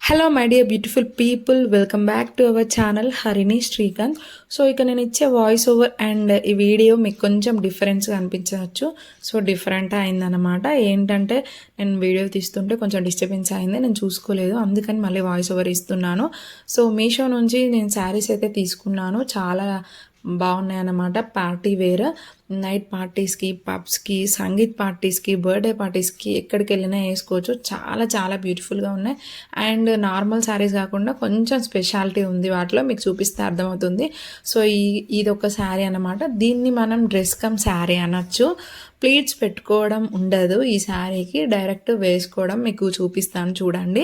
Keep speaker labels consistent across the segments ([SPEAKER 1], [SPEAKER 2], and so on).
[SPEAKER 1] Hello my dear beautiful people, welcome back to our channel Harini Srikanth. So ఇక నేను ఇచ్చే voice over and ఈ video మీకు కొంచెం డిఫరెన్స్గా అనిపించవచ్చు. సో డిఫరెంట్ అయిందనమాట. ఏంటంటే నేను వీడియో తీస్తుంటే కొంచెం డిస్టర్బెన్స్ అయింది, నేను చూసుకోలేదు, అందుకని మళ్ళీ వాయిస్ ఓవర్ ఇస్తున్నాను. సో మీషో నుంచి నేను శారీస్ అయితే తీసుకున్నాను, చాలా బాగున్నాయి అన్నమాట. పార్టీ వేర్, నైట్ పార్టీస్కి, పబ్స్కి, సంగీత్ పార్టీస్కి, బర్త్డే పార్టీస్కి ఎక్కడికి వెళ్ళినా వేసుకోవచ్చు. చాలా చాలా బ్యూటిఫుల్గా ఉన్నాయి. అండ్ నార్మల్ శారీస్ కాకుండా కొంచెం స్పెషాలిటీ ఉంది వాటిలో, మీకు చూపిస్తే అర్థమవుతుంది. సో ఇది ఒక శారీ అన్నమాట. దీన్ని మనం డ్రెస్ కమ్ శారీ అనొచ్చు. ప్లీట్స్ పెట్టుకోవడం ఉండదు ఈ శారీకి, డైరెక్ట్ వేసుకోవడం. మీకు చూపిస్తాను చూడండి.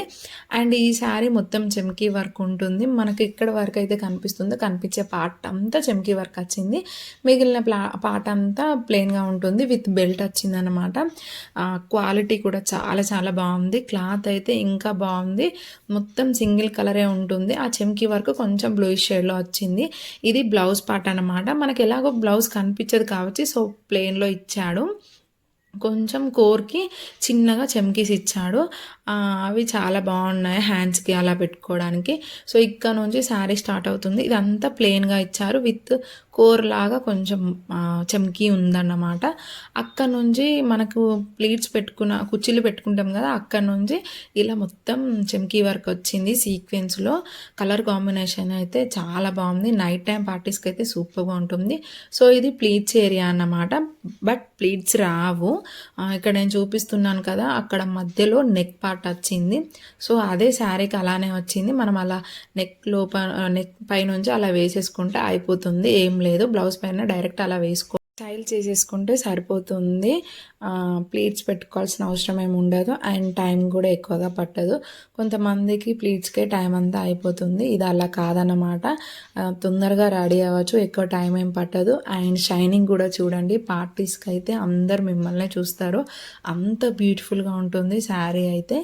[SPEAKER 1] అండ్ ఈ శారీ మొత్తం చెమ్కీ వర్క్ ఉంటుంది. మనకి ఇక్కడ వరకు అయితే కనిపిస్తుందో, కనిపించే పార్ట్ అంతా చెమ్కీ వర్క్ వచ్చింది, మిగిలిన పార్ట్ అంతా ప్లెయిన్గా ఉంటుంది. విత్ బెల్ట్ వచ్చిందనమాట. క్వాలిటీ కూడా చాలా చాలా బాగుంది. క్లాత్ అయితే ఇంకా బాగుంది. మొత్తం సింగిల్ కలరే ఉంటుంది. ఆ చెమ్కీ వర్క్ కొంచెం బ్లూయిష్ షేడ్లో వచ్చింది. ఇది బ్లౌజ్ పార్ట్ అనమాట. మనకి ఎలాగో బ్లౌజ్ కనిపించదు కాబట్టి సో ప్లెయిన్లో ఇచ్చాడు. కొంచెం కోర్కి చిన్నగా చెమ్కీస్ ఇచ్చాడు. అవి చాలా బాగున్నాయి హ్యాండ్స్కి అలా పెట్టుకోవడానికి. సో ఇక్కడ నుంచి శారీ స్టార్ట్ అవుతుంది. ఇదంతా ప్లెయిన్గా ఇచ్చారు, విత్ కోర్ లాగా కొంచెం చెమ్కీ ఉందన్నమాట. అక్కడ నుంచి మనకు ప్లీట్స్ కుర్చీలు పెట్టుకుంటాం కదా, అక్కడ నుంచి ఇలా మొత్తం చెమ్కీ వర్క్ వచ్చింది సీక్వెన్స్లో. కలర్ కాంబినేషన్ అయితే చాలా బాగుంది. నైట్ టైం పార్టీస్కి అయితే సూపర్గా ఉంటుంది. సో ఇది ప్లీట్స్ ఏరియా అన్నమాట, బట్ ప్లీట్స్ రావు. ఇక్కడ నేను చూపిస్తున్నాను కదా, అక్కడ మధ్యలో నెక్ పార్ట్ వచ్చింది. సో అదే శారీకి అలానే వచ్చింది. మనం అలా నెక్ పైనుంచి అలా వేసేసుకుంటే అయిపోతుంది, ఏం లేదు. బ్లౌజ్ పైన డైరెక్ట్ అలా స్టైల్ చేసేసుకుంటే సరిపోతుంది. ప్లీట్స్ పెట్టుకోవాల్సిన అవసరం ఏమి ఉండదు. అండ్ టైం కూడా ఎక్కువగా పట్టదు. కొంతమందికి ప్లీట్స్కే టైం అంతా అయిపోతుంది, ఇది అలా కాదన్నమాట. తొందరగా రెడీ అవ్వచ్చు, ఎక్కువ టైం ఏం పట్టదు. అండ్ షైనింగ్ కూడా చూడండి, పార్టీస్కి అయితే అందరు మిమ్మల్ని చూస్తారు, అంత బ్యూటిఫుల్గా ఉంటుంది శారీ అయితే.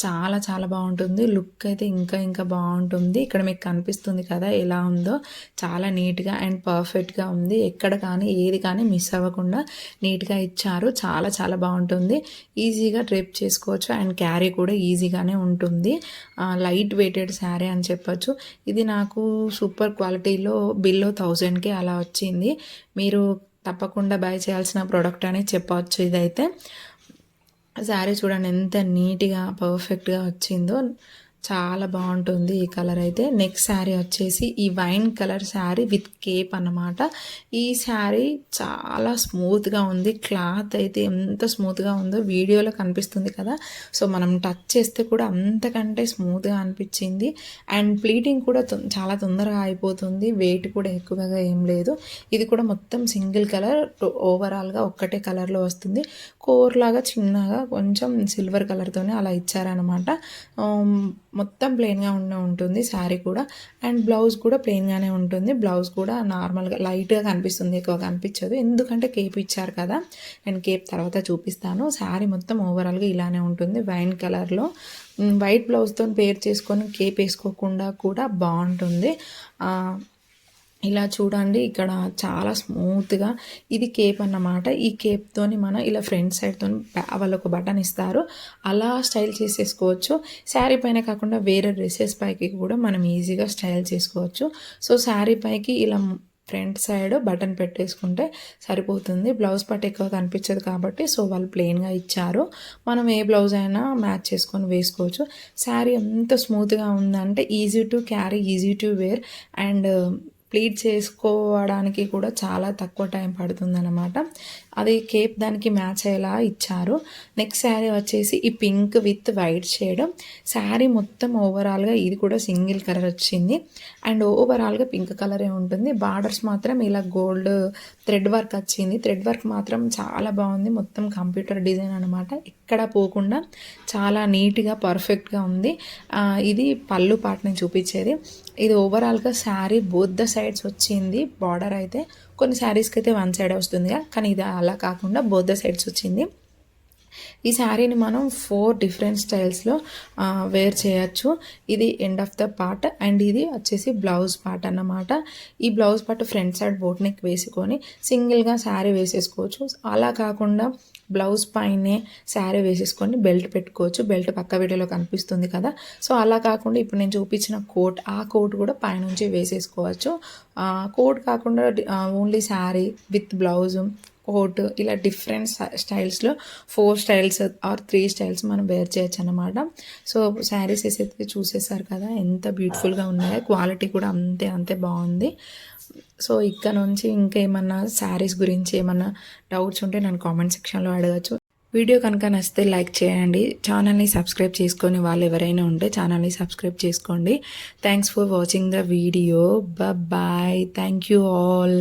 [SPEAKER 1] చాలా చాలా బాగుంటుంది. లుక్ అయితే ఇంకా ఇంకా బాగుంటుంది. ఇక్కడ మీకు కనిపిస్తుంది కదా ఎలా ఉందో, చాలా నీట్గా అండ్ పర్ఫెక్ట్గా ఉంది. ఎక్కడ కానీ ఏది కానీ మిస్ అవ్వకుండా నీట్గా ఇచ్చారు. చాలా చాలా బాగుంటుంది. ఈజీగా డ్రేప్ చేసుకోవచ్చు అండ్ క్యారీ కూడా ఈజీగానే ఉంటుంది. లైట్ వెయిటెడ్ శారీ అని చెప్పొచ్చు. ఇది నాకు సూపర్ క్వాలిటీలో బిలో 1000కి అలా వచ్చింది. మీరు తప్పకుండా బై చేయాల్సిన ప్రోడక్ట్ అని చెప్పవచ్చు. ఇదైతే శారీ చూడండి ఎంత నీట్గా పర్ఫెక్ట్గా వచ్చిందో, చాలా బాగుంటుంది ఈ కలర్ అయితే. నెక్స్ట్ శారీ వచ్చేసి ఈ wine colour sari with Cape అన్నమాట. ఈ శారీ చాలా స్మూత్గా ఉంది. క్లాత్ అయితే ఎంత స్మూత్గా ఉందో వీడియోలో కనిపిస్తుంది కదా, సో మనం టచ్ చేస్తే కూడా అంతకంటే స్మూత్గా అనిపించింది. అండ్ ప్లీటింగ్ కూడా చాలా తొందరగా అయిపోతుంది. వెయిట్ కూడా ఎక్కువగా ఏం లేదు. ఇది కూడా మొత్తం సింగిల్ కలర్, ఓవరాల్గా ఒక్కటే కలర్లో వస్తుంది. కోర్ లాగా చిన్నగా కొంచెం సిల్వర్ కలర్తోనే అలా ఇచ్చారనమాట. మొత్తం ప్లెయిన్గా ఉంటుంది శారీ కూడా. అండ్ బ్లౌజ్ కూడా ప్లెయిన్గానే ఉంటుంది. బ్లౌజ్ కూడా నార్మల్గా లైట్గా కనిపిస్తుంది, ఎక్కువ కనిపించదు, ఎందుకంటే కేప్ ఇచ్చారు కదా. నేను కేప్ తర్వాత చూపిస్తాను. శారీ మొత్తం ఓవరాల్గా ఇలానే ఉంటుంది వైన్ కలర్లో. వైట్ బ్లౌజ్తో పేర్ చేసుకొని కేప్ వేసుకోకుండా కూడా బాగుంటుంది. ఇలా చూడండి, ఇక్కడ చాలా స్మూత్గా ఇది కేప్ అన్నమాట. ఈ కేప్తోని మనం ఇలా ఫ్రంట్ సైడ్తో వాళ్ళు ఒక బటన్ ఇస్తారు, అలా స్టైల్ చేసేసుకోవచ్చు. శారీ పైన కాకుండా వేరే డ్రెస్సెస్ పైకి కూడా మనం ఈజీగా స్టైల్ చేసుకోవచ్చు. సో శారీ పైకి ఇలా ఫ్రంట్ సైడ్ బటన్ పెట్టేసుకుంటే సరిపోతుంది. బ్లౌజ్ పార్ట్ ఎక్కువ కనిపించదు కాబట్టి సో వాళ్ళు ప్లెయిన్గా ఇచ్చారు. మనం ఏ బ్లౌజ్ అయినా మ్యాచ్ చేసుకొని వేసుకోవచ్చు. శారీ ఎంత స్మూత్గా ఉందంటే easy to carry, easy to wear. And pleat చేసుకోవడానికి కూడా చాలా తక్కువ టైం పడుతుందన్నమాట. అది కేప్ దానికి మ్యాచ్ అయ్యేలా ఇచ్చారు. నెక్స్ట్ శారీ వచ్చేసి ఈ pink with white shade. Sari మొత్తం ఓవరాల్గా ఇది కూడా సింగిల్ కలర్ వచ్చింది. అండ్ ఓవరాల్గా పింక్ కలరే ఉంటుంది. బార్డర్స్ మాత్రం ఇలా గోల్డ్ థ్రెడ్ వర్క్ వచ్చింది. థ్రెడ్ వర్క్ మాత్రం చాలా బాగుంది. మొత్తం కంప్యూటర్ డిజైన్ అనమాట, ఎక్కడ పోకుండా చాలా నీట్గా పర్ఫెక్ట్గా ఉంది. ఇది పళ్ళు పార్ట్ని చూపించేది. ఇది ఓవరాల్గా శారీ బోత్ ద సైడ్స్ వచ్చింది. బార్డర్ అయితే కొన్ని శారీస్కి అయితే వన్ సైడ్ వస్తుంది, కానీ ఇది అలా కాకుండా బోత్ ద సైడ్స్ వచ్చింది. ఈ శారీని మనం 4 డిఫరెంట్ స్టైల్స్లో వేర్ చేయొచ్చు. ఇది end of the part and ఇది వచ్చేసి బ్లౌజ్ పార్ట్ అన్నమాట. ఈ blouse part front side boat neck వేసుకొని సింగిల్గా శారీ వేసేసుకోవచ్చు. అలా కాకుండా బ్లౌజ్ పైనే శారీ వేసేసుకొని బెల్ట్ పెట్టుకోవచ్చు. బెల్ట్ పక్క వీడియోలో కనిపిస్తుంది కదా. సో అలా కాకుండా ఇప్పుడు నేను చూపించిన కోట్, ఆ కోట్ కూడా పైనుంచి వేసేసుకోవచ్చు. కోట్ కాకుండా only sari with blouse, coat ఇలా డిఫరెంట్ స్టైల్స్లో 4 స్టైల్స్ ఆర్ 3 స్టైల్స్ మనం వేర్ చేయొచ్చు అనమాట. సో శారీస్ వేసేది చూసేసారు కదా ఎంత బ్యూటిఫుల్గా ఉన్నాయో, క్వాలిటీ కూడా అంతే బాగుంది. సో ఇక్కడ నుంచి ఇంకా ఏమన్నా శారీస్ గురించి ఏమన్నా డౌట్స్ ఉంటే నన్ను కామెంట్ సెక్షన్లో అడగచ్చు. వీడియో కనుక నచ్చితే లైక్ చేయండి. ఛానల్ని సబ్స్క్రైబ్ చేసుకొని వాళ్ళు ఎవరైనా ఉంటే ఛానల్ని సబ్స్క్రైబ్ చేసుకోండి. Thanks for watching the video. Bye. Thank you all.